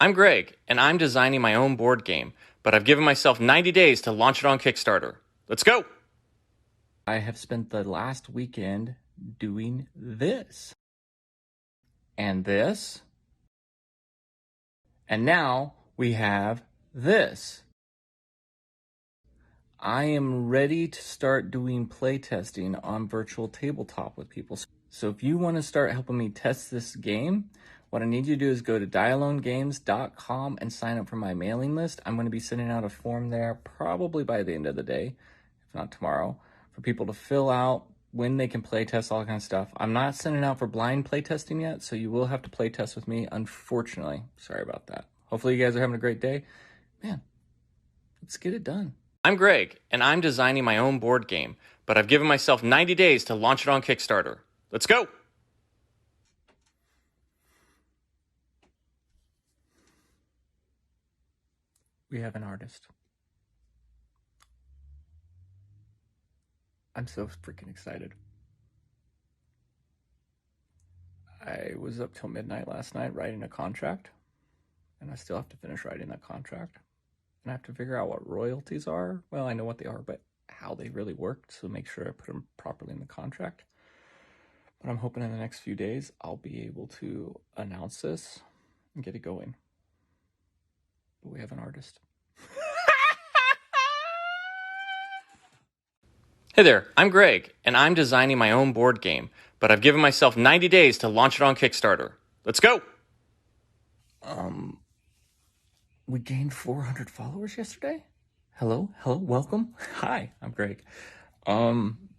I'm Greg, and I'm designing my own board game, but I've given myself 90 days to launch it on Kickstarter. Let's go! I have spent the last weekend doing this. And this. And now we have this. I am ready to start doing playtesting on virtual tabletop with people. So if you want to start helping me test this game, what I need you to do is go to dialonegames.com and sign up for my mailing list. I'm going to be sending out a form there probably by the end of the day, if not tomorrow, for people to fill out when they can playtest, all that kind of stuff. I'm not sending out for blind playtesting yet, so you will have to playtest with me, unfortunately. Sorry about that. Hopefully you guys are having a great day. Man, let's get it done. I'm Greg, and I'm designing my own board game, but I've given myself 90 days to launch it on Kickstarter. Let's go! We have an artist. I'm so freaking excited. I was up till midnight last night writing a contract, and I still have to finish writing that contract. And I have to figure out what royalties are. Well, I know what they are, but how they really work, so make sure I put them properly in the contract. But I'm hoping in the next few days I'll be able to announce this and get it going. But we have an artist. Hey there, I'm Greg, and I'm designing my own board game, but I've given myself 90 days to launch it on Kickstarter. Let's go! We gained 400 followers yesterday? Hello, welcome. Hi, I'm Greg.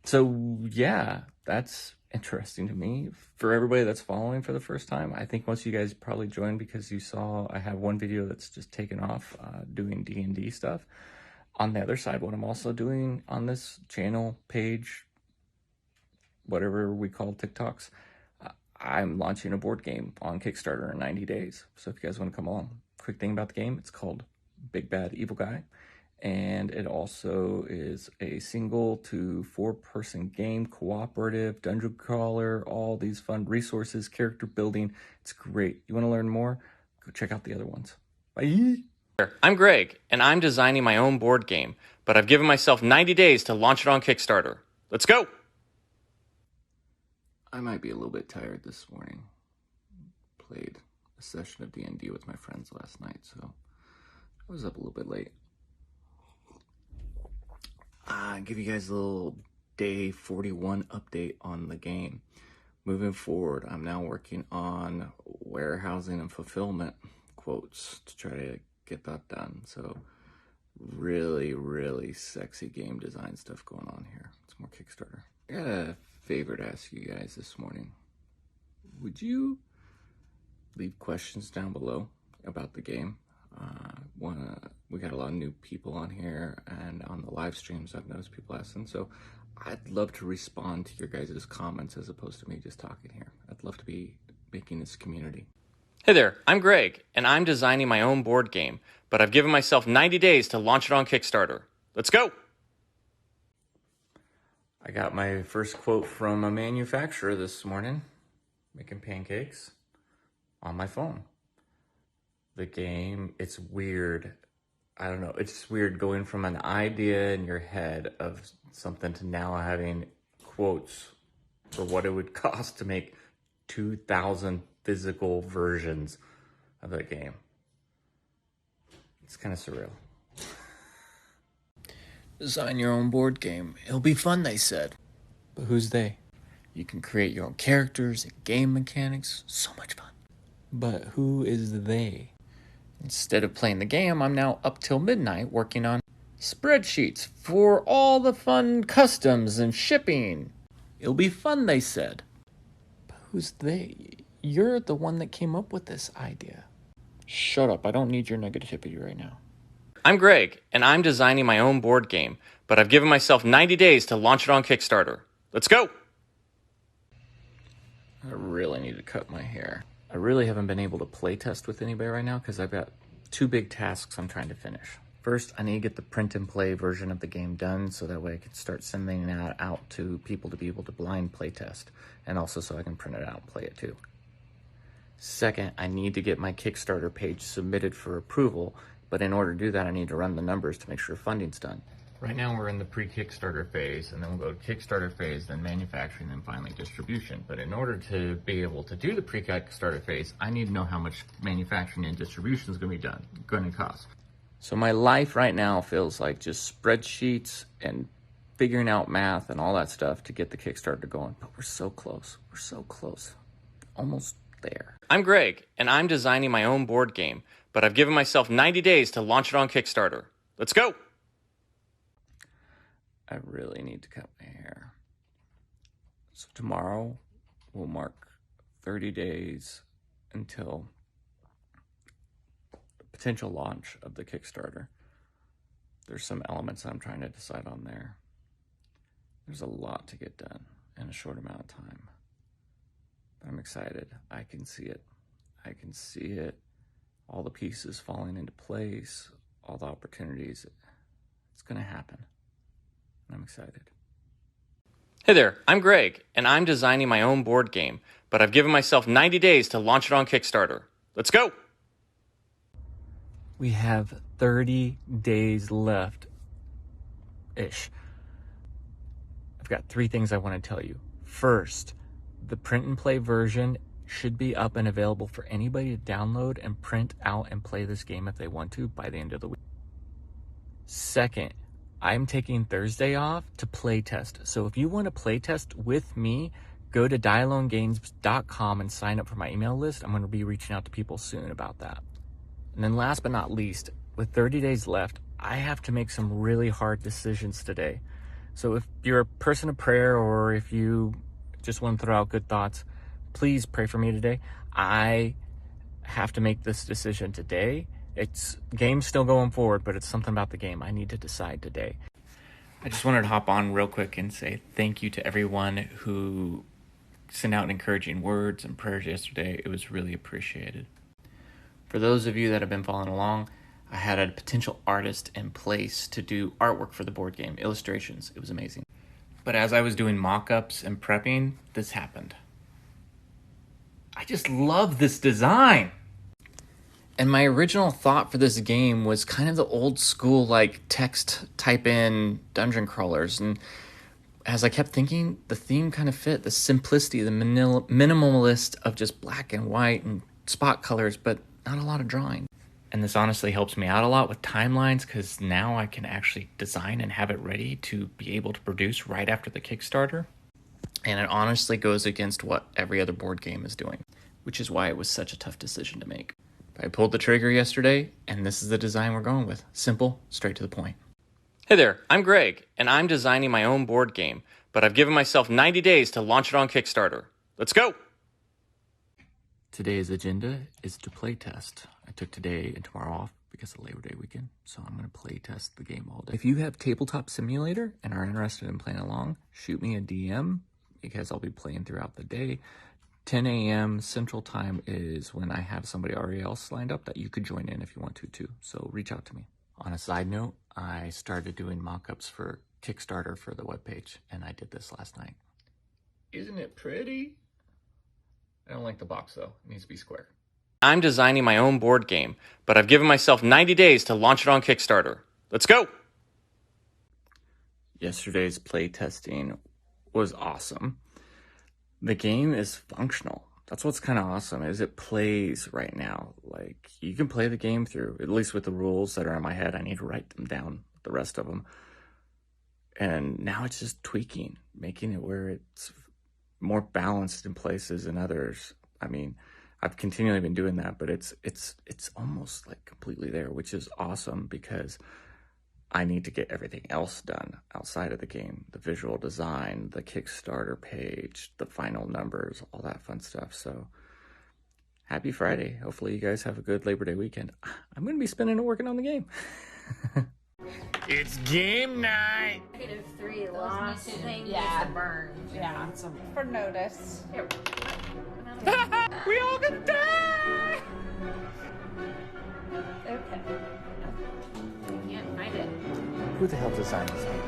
So yeah, that's interesting to me. For everybody that's following for the first time, I think most of you guys probably joined because you saw I have one video that's just taken off doing D&D stuff. On the other side, what I'm also doing on this channel, page, whatever we call TikToks, I'm launching a board game on Kickstarter in 90 days. So if you guys want to come along. Quick thing about the game, it's called Big Bad Evil Guy. And it also is a single to 4-person game, cooperative, dungeon crawler, all these fun resources, character building. It's great. You want to learn more? Go check out the other ones. Bye! I'm Greg, and I'm designing my own board game, but I've given myself 90 days to launch it on Kickstarter. Let's go! I might be a little bit tired this morning. Played a session of D&D with my friends last night, so I was up a little bit late. I'll give you guys a little day 41 update on the game. Moving forward, I'm now working on warehousing and fulfillment quotes to try to get that done. So really sexy game design stuff going on here. It's more Kickstarter. I got a favor to ask you guys this morning. Would you leave questions down below about the game? We got a lot of new people on here, and on the live streams I've noticed people asking, so I'd love to respond to your guys' comments as opposed to me just talking here. I'd love to be making this community. Hey there, I'm Greg, and I'm designing my own board game, but I've given myself 90 days to launch it on Kickstarter. Let's go! I got my first quote from a manufacturer this morning, making pancakes, on my phone. The game, it's weird. I don't know, it's just weird going from an idea in your head of something to now having quotes for what it would cost to make 2,000 physical versions of that game. It's kind of surreal. Design your own board game. It'll be fun, they said. But who's they? You can create your own characters and game mechanics. So much fun. But who is they? Instead of playing the game, I'm now up till midnight working on spreadsheets for all the fun customs and shipping. It'll be fun, they said. But who's they? You're the one that came up with this idea. Shut up, I don't need your negativity right now. I'm Greg, and I'm designing my own board game, but I've given myself 90 days to launch it on Kickstarter. Let's go! I really need to cut my hair. I really haven't been able to play test with anybody right now because I've got 2 big tasks I'm trying to finish. First, I need to get the print and play version of the game done so that way I can start sending that out to people to be able to blind play test, and also so I can print it out and play it too. Second, I need to get my Kickstarter page submitted for approval, but in order to do that, I need to run the numbers to make sure funding's done. Right now we're in the pre-Kickstarter phase, and then we'll go to Kickstarter phase, then manufacturing, then finally distribution. But in order to be able to do the pre-Kickstarter phase, I need to know how much manufacturing and distribution is going to cost. So my life right now feels like just spreadsheets and figuring out math and all that stuff to get the Kickstarter going. But we're so close. We're so close. Almost there. I'm Greg, and I'm designing my own board game, but I've given myself 90 days to launch it on Kickstarter. Let's go! I really need to cut my hair. So tomorrow will mark 30 days until the potential launch of the Kickstarter. There's some elements I'm trying to decide on there. There's a lot to get done in a short amount of time. But I'm excited. I can see it. I can see it. All the pieces falling into place, all the opportunities. It's going to happen. I'm excited. Hey there, I'm Greg, and I'm designing my own board game, but I've given myself 90 days to launch it on Kickstarter. Let's go! We have 30 days left-ish. I've got 3 things I want to tell you. First, the print and play version should be up and available for anybody to download and print out and play this game if they want to by the end of the week. Second, I'm taking Thursday off to playtest. So if you want to playtest with me, go to dialonegames.com and sign up for my email list. I'm going to be reaching out to people soon about that. And then last but not least, with 30 days left, I have to make some really hard decisions today. So if you're a person of prayer or if you just want to throw out good thoughts, please pray for me today. I have to make this decision today. Game's still going forward, but it's something about the game I need to decide today. I just wanted to hop on real quick and say thank you to everyone who sent out encouraging words and prayers yesterday. It was really appreciated. For those of you that have been following along, I had a potential artist in place to do artwork for the board game, illustrations. It was amazing. But as I was doing mock-ups and prepping, this happened. I just love this design. And my original thought for this game was kind of the old school, like, text type in dungeon crawlers. And as I kept thinking, the theme kind of fit, the simplicity, the minimalist of just black and white and spot colors, but not a lot of drawing. And this honestly helps me out a lot with timelines because now I can actually design and have it ready to be able to produce right after the Kickstarter. And it honestly goes against what every other board game is doing, which is why it was such a tough decision to make. I pulled the trigger yesterday, and this is the design we're going with. Simple, straight to the point. Hey there, I'm Greg, and I'm designing my own board game, but I've given myself 90 days to launch it on Kickstarter. Let's go! Today's agenda is to play test. I took today and tomorrow off because of Labor Day weekend, so I'm going to play test the game all day. If you have Tabletop Simulator and are interested in playing along, shoot me a DM because I'll be playing throughout the day. 10 a.m. Central Time is when I have somebody already else lined up that you could join in if you want to too. So reach out to me. On a side note, I started doing mock-ups for Kickstarter for the webpage, and I did this last night. Isn't it pretty? I don't like the box though. It needs to be square. I'm designing my own board game, but I've given myself 90 days to launch it on Kickstarter. Let's go! Yesterday's play testing was awesome. The game is functional. That's what's kind of awesome, is it plays right now. Like, you can play the game through, at least with the rules that are in my head. I need to write them down, the rest of them. And now it's just tweaking, making it where it's more balanced in places than others. I mean, I've continually been doing that, but it's almost like completely there, which is awesome because I need to get everything else done outside of the game. The visual design, the Kickstarter page, the final numbers, all that fun stuff. So happy Friday. Hopefully you guys have a good Labor Day weekend. I'm going to be spending it working on the game. It's game night. -3 lost thing Yeah. is a burn. Yeah, for notice. Here. We all gonna die! Okay. I can't find it. Who the hell designed this game?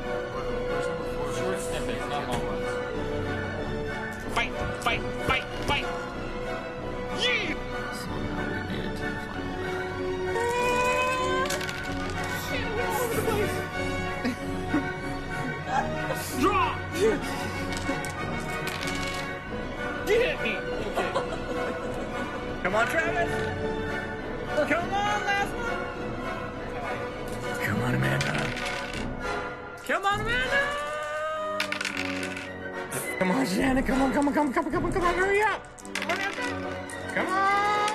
Short snippets, not long ones. Fight, fight, fight, fight! Yeah! Get me! Okay. Come on, Travis! Come on, last one! Come on, Amanda! Come on, Amanda! Come on, Shannon! Come on, hurry up! Come on!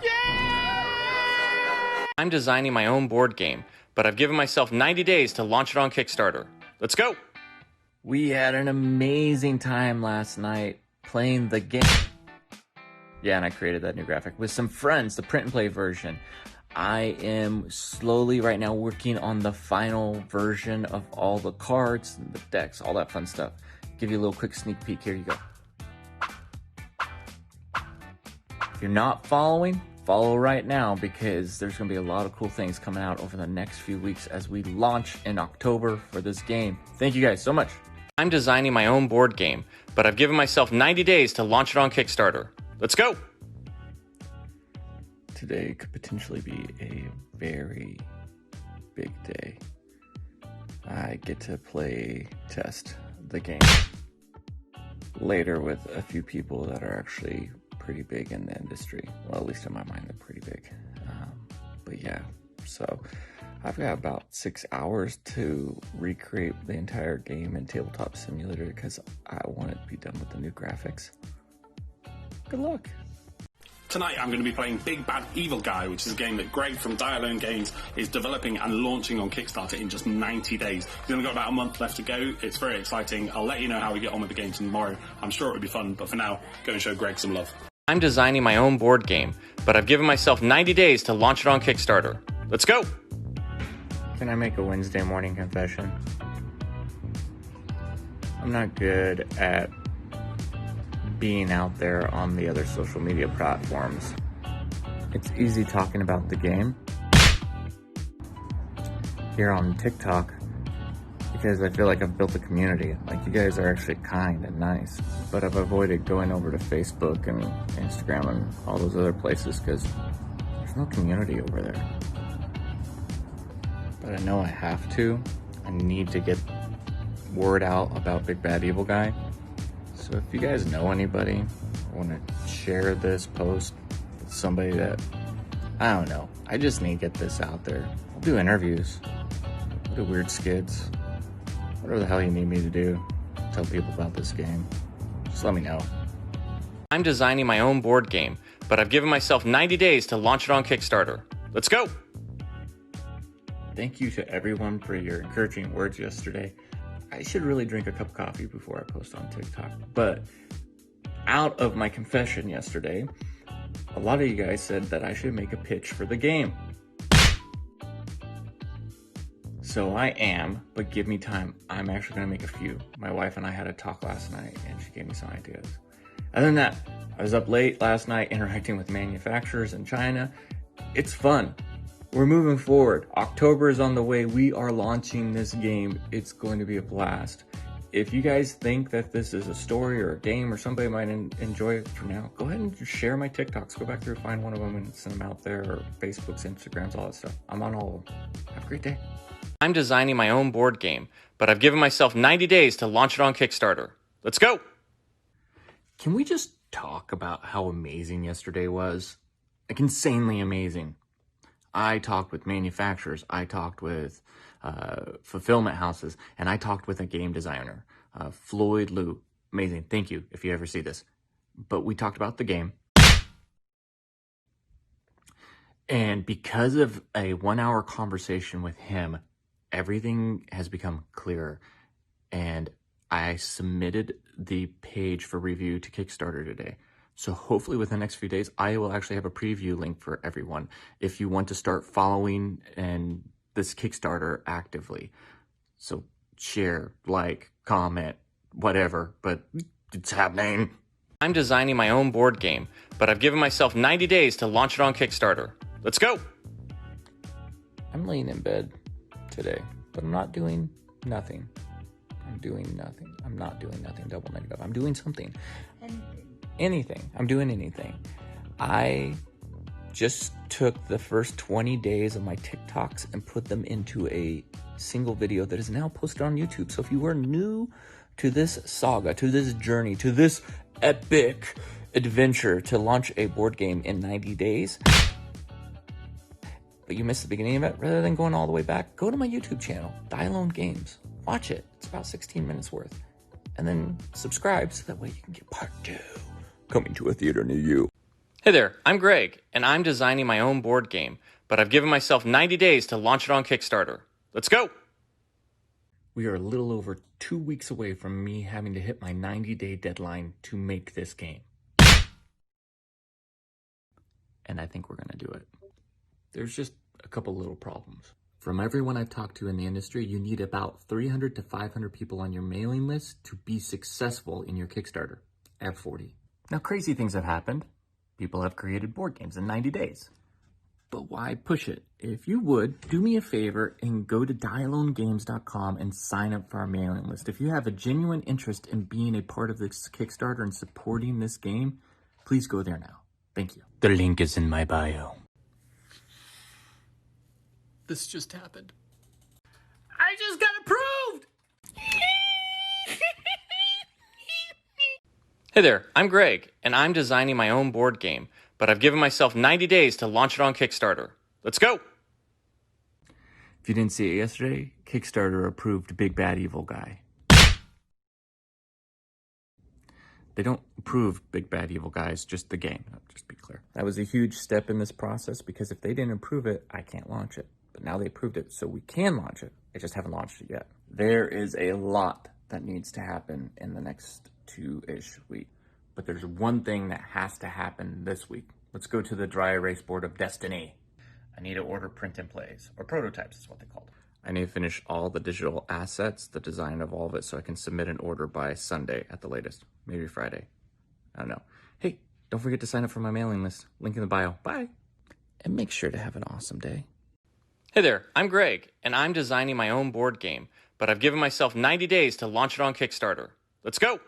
Yeah! I'm designing my own board game, but I've given myself 90 days to launch it on Kickstarter. Let's go! We had an amazing time last night playing the game. Yeah, and I created that new graphic with some friends, the print and play version. I am slowly right now working on the final version of all the cards, the decks, all that fun stuff. Give you a little quick sneak peek. Here you go. If you're not following, follow right now, because there's going to be a lot of cool things coming out over the next few weeks as we launch in October for this game. Thank you guys so much. I'm designing my own board game, but I've given myself 90 days to launch it on Kickstarter. Let's go! Today could potentially be a very big day. I get to test the game later with a few people that are actually pretty big in the industry. Well, at least in my mind, they're pretty big. But yeah, so I've got about 6 hours to recreate the entire game in Tabletop Simulator because I want it to be done with the new graphics. Good luck. Tonight I'm going to be playing Big Bad Evil Guy, which is a game that Greg from Die Alone Games is developing and launching on Kickstarter in just 90 days. We've only got about a month left to go. It's very exciting. I'll let you know how we get on with the game tomorrow. I'm sure it'll be fun, but for now, go and show Greg some love. I'm designing my own board game, but I've given myself 90 days to launch it on Kickstarter. Let's go! Can I make a Wednesday morning confession? I'm not good at being out there on the other social media platforms. It's easy talking about the game here on TikTok because I feel like I've built a community. Like, you guys are actually kind and nice, but I've avoided going over to Facebook and Instagram and all those other places because there's no community over there. But I know I have to. I need to get word out about Big Bad Evil Guy. So if you guys know anybody, want to share this post with somebody that, I don't know, I just need to get this out there. I'll do interviews, I'll do weird skits, whatever the hell you need me to do, tell people about this game. Just let me know. I'm designing my own board game, but I've given myself 90 days to launch it on Kickstarter. Let's go! Thank you to everyone for your encouraging words yesterday. I should really drink a cup of coffee before I post on TikTok. But out of my confession yesterday, a lot of you guys said that I should make a pitch for the game. So I am, but give me time. I'm actually going to make a few. My wife and I had a talk last night, and she gave me some ideas. Other than that, I was up late last night interacting with manufacturers in China. It's fun. We're moving forward. October is on the way. We are launching this game. It's going to be a blast. If you guys think that this is a story or a game or somebody might enjoy it for now, go ahead and share my TikToks. Go back through, find one of them and send them out there, or Facebooks, Instagrams, all that stuff. I'm on all of them. Have a great day. I'm designing my own board game, but I've given myself 90 days to launch it on Kickstarter. Let's go! Can we just talk about how amazing yesterday was? Like, insanely amazing. I talked with manufacturers, I talked with fulfillment houses, and I talked with a game designer, Floyd Liu. Amazing. Thank you if you ever see this. But we talked about the game. And because of a 1-hour conversation with him, everything has become clearer. And I submitted the page for review to Kickstarter today. So hopefully within the next few days, I will actually have a preview link for everyone if you want to start following and this Kickstarter actively. So share, like, comment, whatever, but it's happening. I'm designing my own board game, but I've given myself 90 days to launch it on Kickstarter. Let's go! I'm laying in bed today, but I'm not doing nothing. I'm doing nothing. I'm not doing nothing, double negative. I'm doing something. Anything. I'm doing anything. I just took the first 20 days of my TikToks and put them into a single video that is now posted on YouTube. So if you are new to this saga, to this journey, to this epic adventure to launch a board game in 90 days, but you missed the beginning of it, rather than going all the way back, go to my YouTube channel, Die Alone Games. Watch it. It's about 16 minutes worth. And then subscribe so that way you can get part 2 coming to a theater near you. Hey there, I'm Greg, and I'm designing my own board game, but I've given myself 90 days to launch it on Kickstarter. Let's go! We are a little over 2 weeks away from me having to hit my 90-day deadline to make this game. And I think we're going to do it. There's just a couple little problems. From everyone I've talked to in the industry, you need about 300 to 500 people on your mailing list to be successful in your Kickstarter. I have 40. Now, crazy things have happened. People have created board games in 90 days. But why push it? If you would, do me a favor and go to diealonegames.com and sign up for our mailing list. If you have a genuine interest in being a part of this Kickstarter and supporting this game, please go there now. Thank you. The link is in my bio. This just happened. I just got approved! Hey there, I'm Greg, and I'm designing my own board game, but I've given myself 90 days to launch it on Kickstarter. Let's go! If you didn't see it yesterday, Kickstarter approved Big Bad Evil Guy. They don't approve Big Bad Evil Guys, just the game. Just be clear. That was a huge step in this process because if they didn't approve it, I can't launch it. But now they approved it, so we can launch it. I just haven't launched it yet. There is a lot that needs to happen in the next 2-ish weeks. But there's one thing that has to happen this week. Let's go to the dry erase board of destiny. I need to order print and plays, or prototypes is what they call them. I need to finish all the digital assets, the design of all of it, so I can submit an order by Sunday at the latest. Maybe Friday. I don't know. Hey, don't forget to sign up for my mailing list. Link in the bio. Bye. And make sure to have an awesome day. Hey there, I'm Greg, and I'm designing my own board game, but I've given myself 90 days to launch it on Kickstarter. Let's go!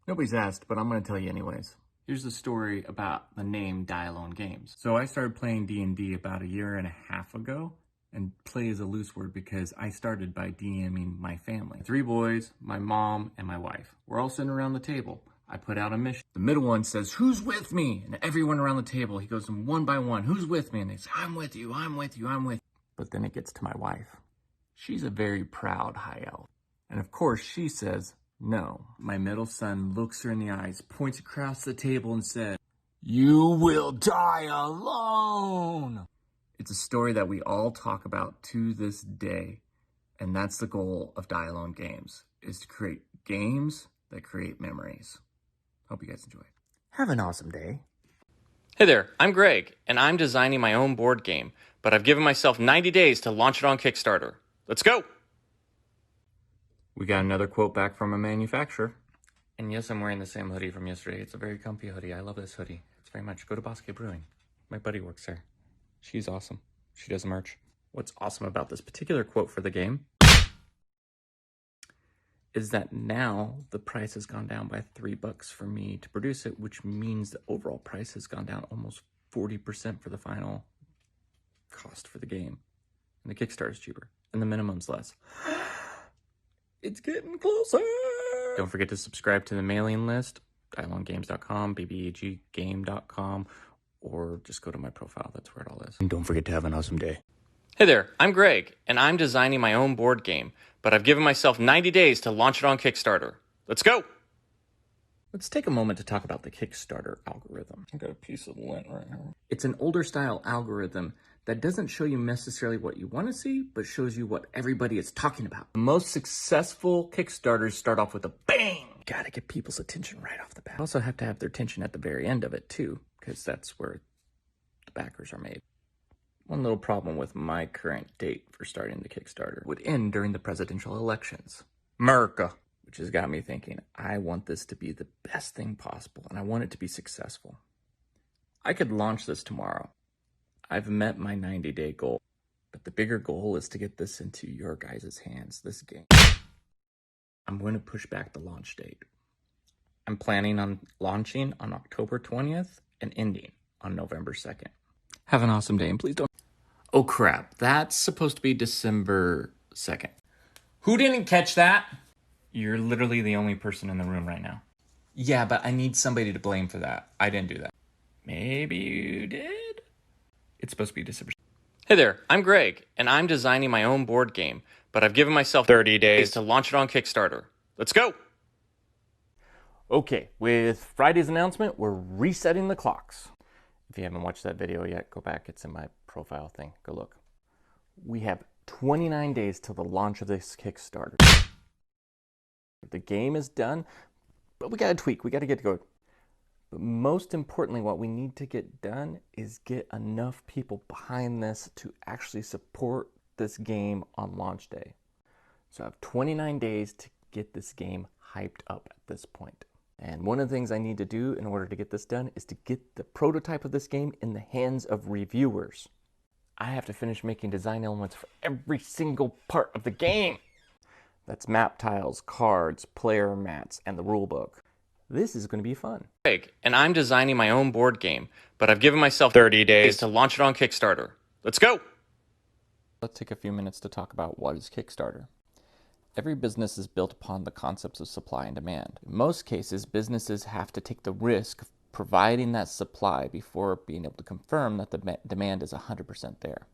Nobody's asked, but I'm going to tell you anyways. Here's the story about the name Die Alone Games. So I started playing D&D about 1.5 years ago, and play is a loose word because I started by DMing my family. 3 boys, my mom, and my wife. We're all sitting around the table. I put out a mission. The middle one says, "Who's with me?" And everyone around the table, he goes one by one, "Who's with me?" And they say, "I'm with you, I'm with you, I'm with you." But then it gets to my wife. She's a very proud high elf. And of course, she says, "No." My middle son looks her in the eyes, points across the table and said, "You will die alone." It's a story that we all talk about to this day. And that's the goal of Die Alone Games, is to create games that create memories. Hope you guys enjoy. Have an awesome day. Hey there, I'm Greg, and I'm designing my own board game, but I've given myself 90 days to launch it on Kickstarter. Let's go! We got another quote back from a manufacturer. And yes, I'm wearing the same hoodie from yesterday. It's a very comfy hoodie. I love this hoodie. It's very much. Go to Bosque Brewing. My buddy works there. She's awesome. She does merch. What's awesome about this particular quote for the game is that now the price has gone down by $3 for me to produce it, which means the overall price has gone down almost 40% for the final cost for the game. And the Kickstarter is cheaper, and the minimum's less. It's getting closer. Don't forget to subscribe to the mailing list, diealonegames.com, bbagame.com, or just go to my profile. That's where it all is. And don't forget to have an awesome day. Hey there, I'm Greg, and I'm designing my own board game, but I've given myself 90 days to launch it on Kickstarter. Let's go! Let's take a moment to talk about the Kickstarter algorithm. I got a piece of lint right now. It's an older style algorithm that doesn't show you necessarily what you want to see, but shows you what everybody is talking about. The most successful Kickstarters start off with a bang! Gotta get people's attention right off the bat. Also have to have their attention at the very end of it too, because that's where the backers are made. One little problem with my current date for starting the Kickstarter would end during the presidential elections. America. Which has got me thinking, I want this to be the best thing possible, and I want it to be successful. I could launch this tomorrow. I've met my 90-day goal, but the bigger goal is to get this into your guys' hands, this game. I'm going to push back the launch date. I'm planning on launching on October 20th and ending on November 2nd. Have an awesome day, and please don't... Oh crap, that's supposed to be December 2nd. Who didn't catch that? You're literally the only person in the room right now. Yeah, but I need somebody to blame for that. I didn't do that. Maybe you did? It's supposed to be December. Hey there, I'm Greg, and I'm designing my own board game, but I've given myself 30 days to launch it on Kickstarter. Let's go! Okay, with Friday's announcement, we're resetting the clocks. If you haven't watched that video yet, go back. It's in my profile thing. Go look. We have 29 days till the launch of this Kickstarter. The game is done, but we got to tweak. We got to get to go. But most importantly, what we need to get done is get enough people behind this to actually support this game on launch day. So I have 29 days to get this game hyped up at this point. And one of the things I need to do in order to get this done is to get the prototype of this game in the hands of reviewers. I have to finish making design elements for every single part of the game. That's map tiles, cards, player mats, and the rulebook. This is going to be fun. And I'm designing my own board game, but I've given myself 30 days to launch it on Kickstarter. Let's go! Let's take a few minutes to talk about what is Kickstarter. Every business is built upon the concepts of supply and demand. In most cases, businesses have to take the risk of providing that supply before being able to confirm that the demand is 100% there.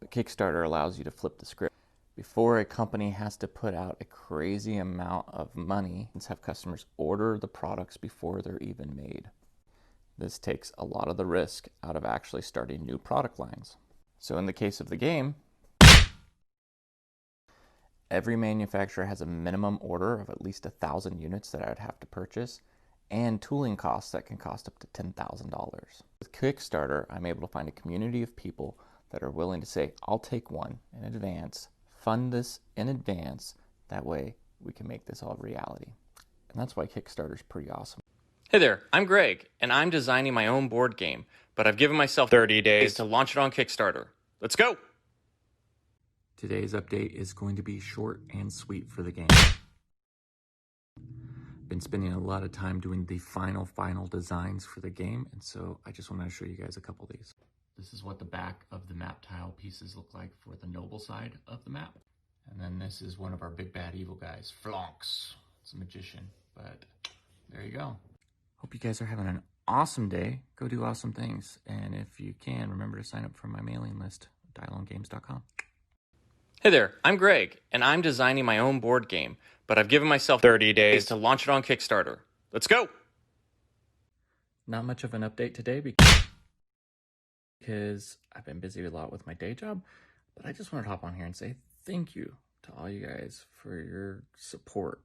But Kickstarter allows you to flip the script. Before a company has to put out a crazy amount of money and have customers order the products before they're even made. This takes a lot of the risk out of actually starting new product lines. So in the case of the game, every manufacturer has a minimum order of at least 1,000 units that I would have to purchase, and tooling costs that can cost up to $10,000. With Kickstarter, I'm able to find a community of people that are willing to say, I'll take one in advance, fund this in advance, that way we can make this all reality. And that's why Kickstarter is pretty awesome. Hey there, I'm Greg, and I'm designing my own board game, but I've given myself 30 days to launch it on Kickstarter. Let's go! Today's update is going to be short and sweet for the game. Been spending a lot of time doing the final designs for the game, and so I just want to show you guys a couple of these. This is what the back of the map tile pieces look like for the noble side of the map. And then this is one of our big bad evil guys, Flonks. It's a magician, but there you go. Hope you guys are having an awesome day. Go do awesome things. And if you can, remember to sign up for my mailing list, dialongames.com. Hey there, I'm Greg, and I'm designing my own board game, but I've given myself 30 days to launch it on Kickstarter. Let's go! Not much of an update today because I've been busy a lot with my day job, but I just wanted to hop on here and say thank you to all you guys for your support.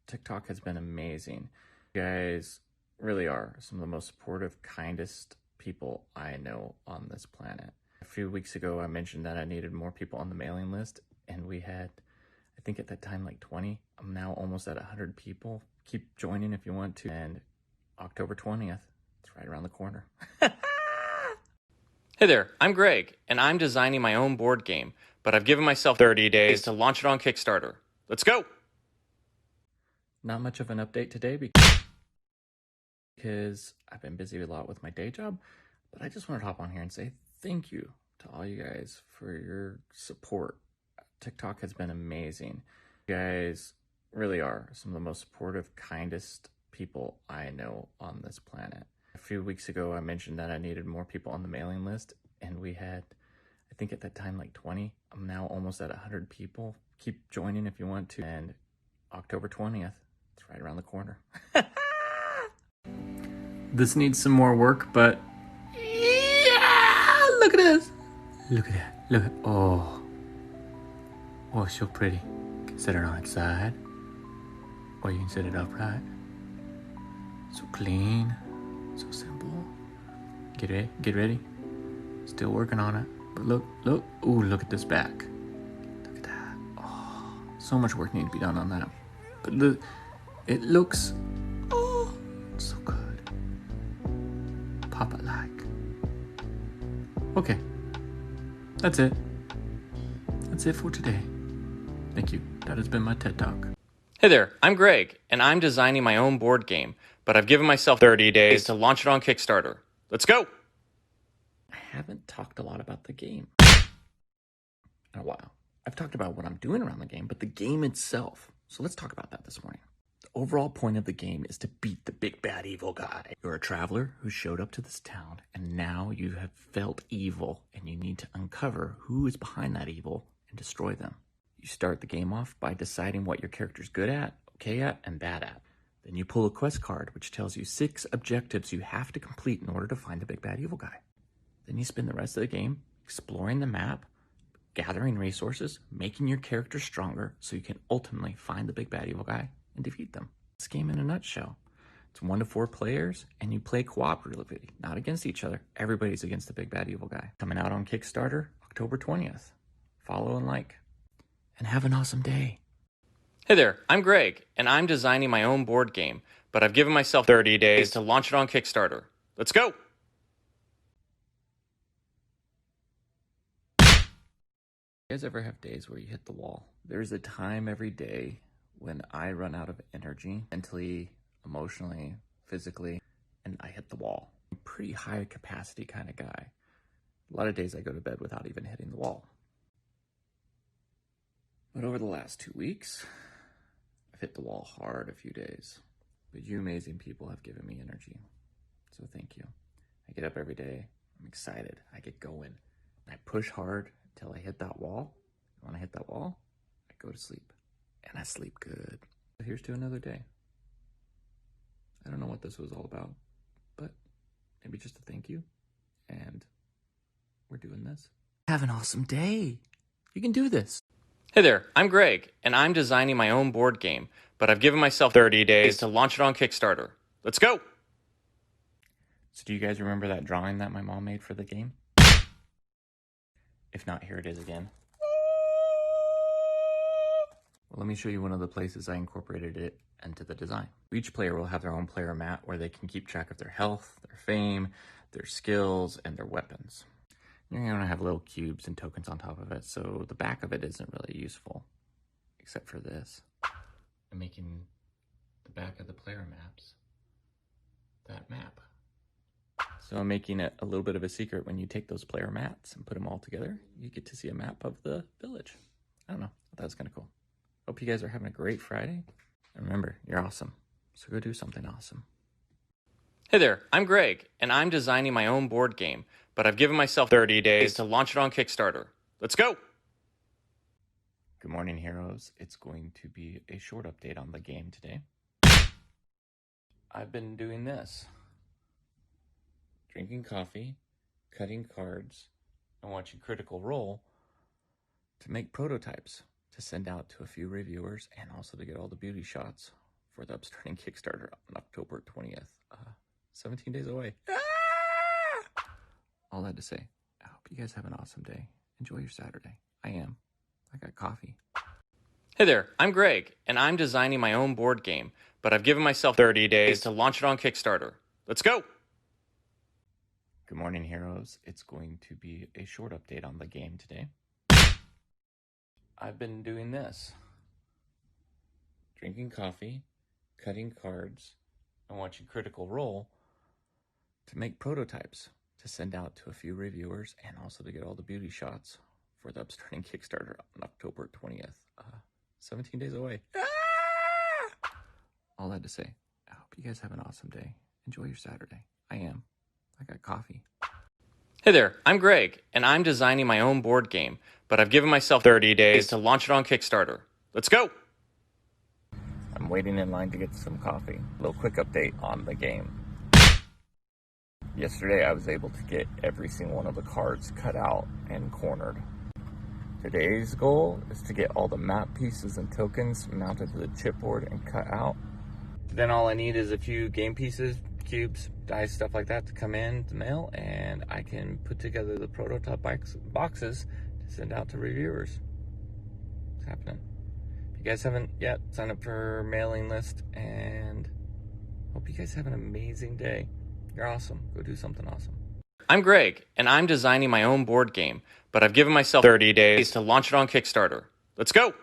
TikTok has been amazing. You guys really are some of the most supportive, kindest people I know on this planet. A few weeks ago, I mentioned that I needed more people on the mailing list, and we had, I think at that time, like 20. I'm now almost at 100 people. Keep joining if you want to. And October 20th, it's right around the corner. Hey there, I'm Greg, and I'm designing my own board game, but I've given myself 30 days to launch it on Kickstarter. Let's go! Not much of an update today because I've been busy a lot with my day job, but I just wanted to hop on here and say thank you to all you guys for your support. TikTok has been amazing. You guys really are some of the most supportive, kindest people I know on this planet. A few weeks ago, I mentioned that I needed more people on the mailing list, and we had, I think at that time, like 20. I'm now almost at 100 people. Keep joining if you want to. And October 20th, it's right around the corner. This needs some more work, but yeah, look at this. Look at that. Look at, oh, so pretty. You can set it on its side, or you can set it upright. So clean, so simple. Get ready. Still working on it, but look. Ooh, look at this back. Look at that. Oh, so much work needs to be done on that. But look, it looks, oh, so good. Papa like. Okay, that's it. That's it for today. Thank you. That has been my TED Talk. Hey there, I'm Greg, and I'm designing my own board game, but I've given myself 30 days to launch it on Kickstarter. Let's go! I haven't talked a lot about the game. in a while. I've talked about what I'm doing around the game, but the game itself. So let's talk about that this morning. The overall point of the game is to beat the big bad evil guy. You're a traveler who showed up to this town, and now you have felt evil, and you need to uncover who is behind that evil and destroy them. You start the game off by deciding what your character's good at, okay at, and bad at. Then you pull a quest card, which tells you 6 objectives you have to complete in order to find the big bad evil guy. Then you spend the rest of the game exploring the map, gathering resources, making your character stronger so you can ultimately find the big bad evil guy and defeat them. This game in a nutshell. It's 1 to 4 players, and you play cooperatively, not against each other. Everybody's against the big bad evil guy. Coming out on Kickstarter, October 20th. Follow and like. And have an awesome day. Hey there, I'm Greg, and I'm designing my own board game, but I've given myself 30 days to launch it on Kickstarter. Let's go! You guys ever have days where you hit the wall? There's a time every day when I run out of energy, mentally, emotionally, physically, and I hit the wall. I'm a pretty high capacity kind of guy. A lot of days I go to bed without even hitting the wall. But over the last 2 weeks, I've hit the wall hard a few days. But you amazing people have given me energy. So thank you. I get up every day. I'm excited. I get going. I push hard until I hit that wall. When I hit that wall, I go to sleep. And I sleep good. So here's to another day. I don't know what this was all about, but maybe just a thank you. And we're doing this. Have an awesome day. You can do this. Hey there, I'm Greg, and I'm designing my own board game, but I've given myself 30 days to launch it on Kickstarter. Let's go! So do you guys remember that drawing that my mom made for the game? If not, here it is again. Well, let me show you one of the places I incorporated it into the design. Each player will have their own player mat where they can keep track of their health, their fame, their skills, and their weapons. You're going to have little cubes and tokens on top of it, so the back of it isn't really useful, except for this. I'm making the back of the player maps that map. So I'm making it a little bit of a secret. When you take those player mats and put them all together, you get to see a map of the village. I don't know. I thought it was kind of cool. Hope you guys are having a great Friday. And remember, you're awesome. So go do something awesome. Hey there, I'm Greg, and I'm designing my own board game, but I've given myself 30 days to launch it on Kickstarter. Let's go! Good morning, heroes. It's going to be a short update on the game today. I've been doing this. Drinking coffee, cutting cards, and watching Critical Role to make prototypes to send out to a few reviewers and also to get all the beauty shots for the upstarting Kickstarter on October 20th. 17 days away. All that to say, I hope you guys have an awesome day. Enjoy your Saturday. I am. I got coffee. Hey there, I'm Greg, and I'm designing my own board game, but I've given myself 30 days to launch it on Kickstarter. Let's go! Good morning, heroes. It's going to be a short update on the game today. I've been doing this. Drinking coffee, cutting cards, and watching Critical Role to make prototypes to send out to a few reviewers and also to get all the beauty shots for the upstarting Kickstarter on October 20th. 17 days away. All that to say, I hope you guys have an awesome day. Enjoy your Saturday. I am. I got coffee. Hey there, I'm Greg, and I'm designing my own board game, but I've given myself 30 days to launch it on Kickstarter. Let's go! I'm waiting in line to get some coffee. A little quick update on the game. Yesterday I was able to get every single one of the cards cut out and cornered. Today's goal is to get all the map pieces and tokens mounted to the chipboard and cut out. Then all I need is a few game pieces, cubes, dice, stuff like that to come in the mail, and I can put together the prototype boxes to send out to reviewers. It's happening. If you guys haven't yet, sign up for our mailing list, and hope you guys have an amazing day. You're awesome. Go do something awesome. I'm Greg, and I'm designing my own board game, but I've given myself 30 days to launch it on Kickstarter. Let's go!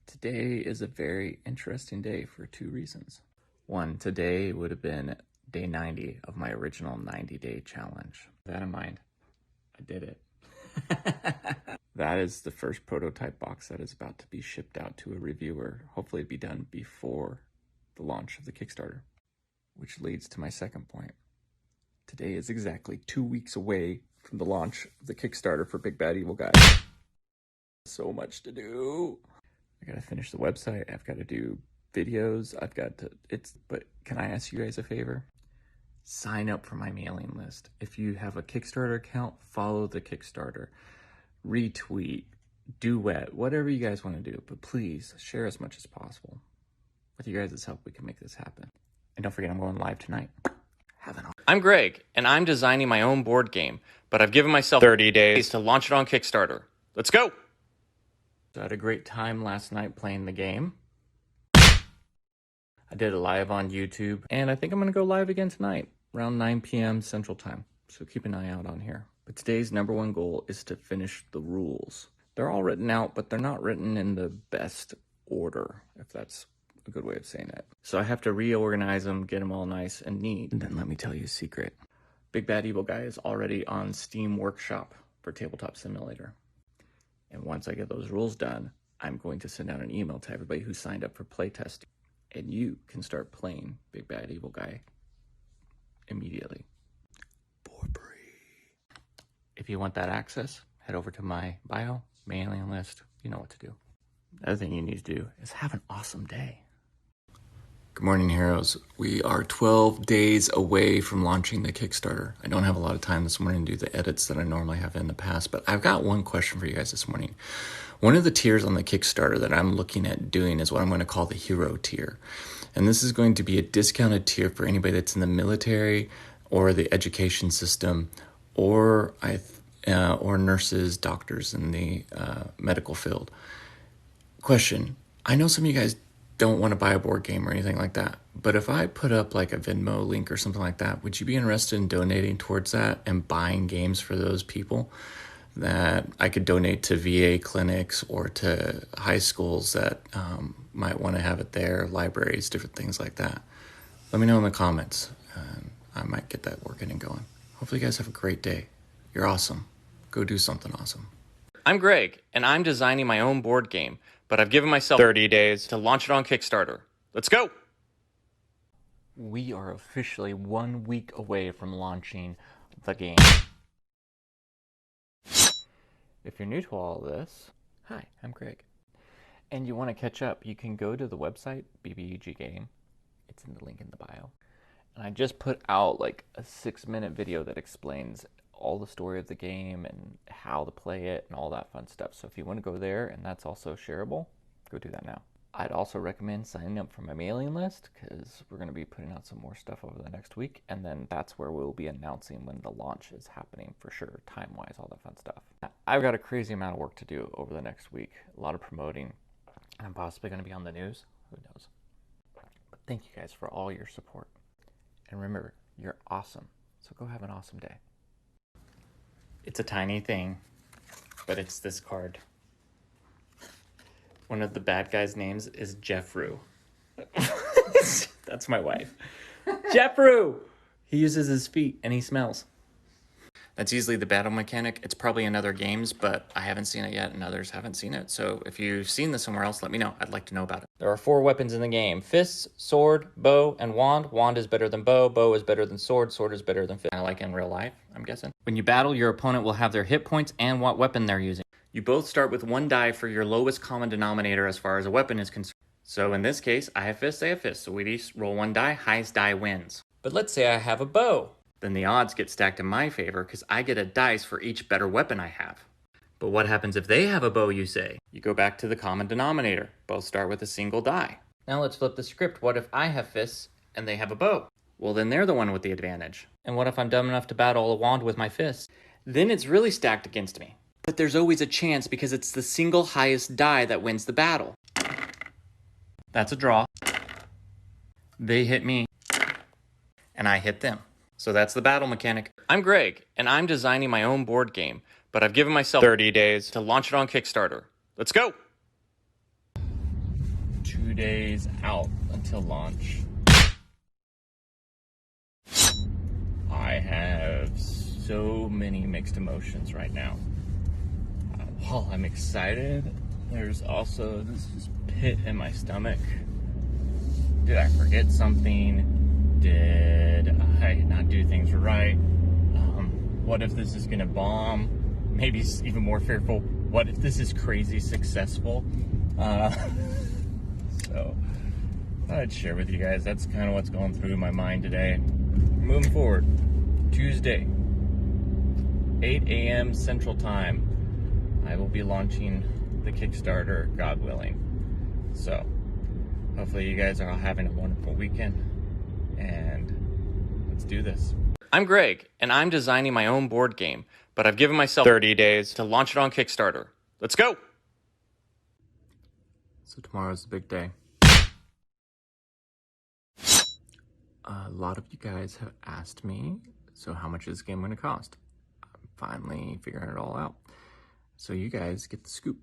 Today is a very interesting day for 2 reasons. One, today would have been day 90 of my original 90-day challenge. With that in mind, I did it. That is the first prototype box that is about to be shipped out to a reviewer. Hopefully it'll be done before the launch of the Kickstarter, which leads to my second point. Today is exactly 2 weeks away from the launch of the Kickstarter for Big Bad Evil Guy. So much to do. I gotta finish the website. I've got to do videos. But can I ask you guys a favor? Sign up for my mailing list. If you have a Kickstarter account, follow the Kickstarter. Retweet, duet, whatever you guys want to do. But please share as much as possible. With you guys' help, we can make this happen. And don't forget, I'm going live tonight. I'm Greg, and I'm designing my own board game, but I've given myself 30 days to launch it on Kickstarter. Let's go! So I had a great time last night playing the game. I did it live on YouTube, and I think I'm going to go live again tonight, around 9 p.m. Central Time. So keep an eye out on here. But today's number one goal is to finish the rules. They're all written out, but they're not written in the best order, if that's a good way of saying it. So I have to reorganize them, get them all nice and neat. And then let me tell you a secret. Big Bad Evil Guy is already on Steam Workshop for Tabletop Simulator. And once I get those rules done, I'm going to send out an email to everybody who signed up for playtesting. And you can start playing Big Bad Evil Guy immediately. For free. If you want that access, head over to my bio, mailing list. You know what to do. The other thing you need to do is have an awesome day. Good morning, heroes. We are 12 days away from launching the Kickstarter. I don't have a lot of time this morning to do the edits that I normally have in the past, but I've got one question for you guys this morning. One of the tiers on the Kickstarter that I'm looking at doing is what I'm going to call the hero tier. And this is going to be a discounted tier for anybody that's in the military or the education system or nurses, doctors in the medical field. Question. I know some of you guys don't want to buy a board game or anything like that, but if I put up like a Venmo link or something like that, would you be interested in donating towards that and buying games for those people that I could donate to VA clinics or to high schools that might want to have it there, libraries, different things like that? Let me know in the comments, and I might get that working and going. Hopefully you guys have a great day. You're awesome. Go do something awesome. I'm Greg, and I'm designing my own board game, but I've given myself 30 days to launch it on Kickstarter. Let's go! We are officially 1 week away from launching the game. If you're new to all this, hi, I'm Greg. And you want to catch up, you can go to the website, BBUG Game. It's in the link in the bio. And I just put out like a 6-minute video that explains all the story of the game and how to play it and all that fun stuff. So if you want to go there and that's also shareable, go do that now. I'd also recommend signing up for my mailing list because we're going to be putting out some more stuff over the next week. And then that's where we'll be announcing when the launch is happening for sure, time-wise, all that fun stuff. I've got a crazy amount of work to do over the next week. A lot of promoting. I'm possibly going to be on the news. Who knows? But thank you guys for all your support. And remember, you're awesome. So go have an awesome day. It's a tiny thing, but it's this card. One of the bad guys' names is Jeffrey. That's my wife. Jeffrey! He uses his feet and he smells. That's easily the battle mechanic. It's probably in other games, but I haven't seen it yet and others haven't seen it. So if you've seen this somewhere else, let me know. I'd like to know about it. There are 4 weapons in the game. Fists, sword, bow, and wand. Wand is better than bow. Bow is better than sword. Sword is better than fist. Kind of like in real life, I'm guessing. When you battle, your opponent will have their hit points and what weapon they're using. You both start with 1 die for your lowest common denominator as far as a weapon is concerned. So in this case, I have fists, they have fists. So we each roll 1 die, highest die wins. But let's say I have a bow. Then the odds get stacked in my favor because I get a dice for each better weapon I have. But what happens if they have a bow, you say? You go back to the common denominator. Both start with a single die. Now let's flip the script. What if I have fists and they have a bow? Well, then they're the one with the advantage. And what if I'm dumb enough to battle a wand with my fists? Then it's really stacked against me. But there's always a chance because it's the single highest die that wins the battle. That's a draw. They hit me. And I hit them. So that's the battle mechanic. I'm Greg, and I'm designing my own board game, but I've given myself 30 days to launch it on Kickstarter. Let's go! 2 days out until launch. I have so many mixed emotions right now. while I'm excited, there's also this pit in my stomach. Did I forget something? Did I not do things right? What if this is gonna bomb? Maybe even more fearful, what if this is crazy successful? So I'd share with you guys, that's kind of what's going through my mind today. Moving forward, Tuesday, 8 a.m. Central Time, I will be launching the Kickstarter, God willing. So hopefully you guys are all having a wonderful weekend, and let's do this. I'm Greg, and I'm designing my own board game, but I've given myself 30 days to launch it on Kickstarter. Let's go! So tomorrow's the big day. A lot of you guys have asked me, so how much is this game going to cost? I'm finally figuring it all out. So you guys get the scoop.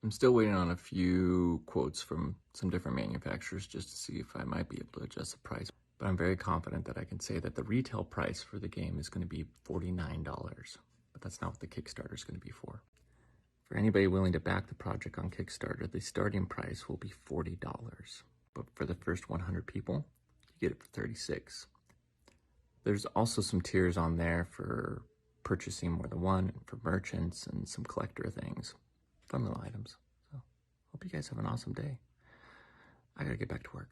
I'm still waiting on a few quotes from some different manufacturers just to see if I might be able to adjust the price. But I'm very confident that I can say that the retail price for the game is going to be $49. But that's not what the Kickstarter is going to be for. For anybody willing to back the project on Kickstarter, the starting price will be $40. But for the first 100 people, you get it for $36. There's also some tiers on there for purchasing more than one, and for merchants and some collector things. Fun little items. So hope you guys have an awesome day. I gotta get back to work.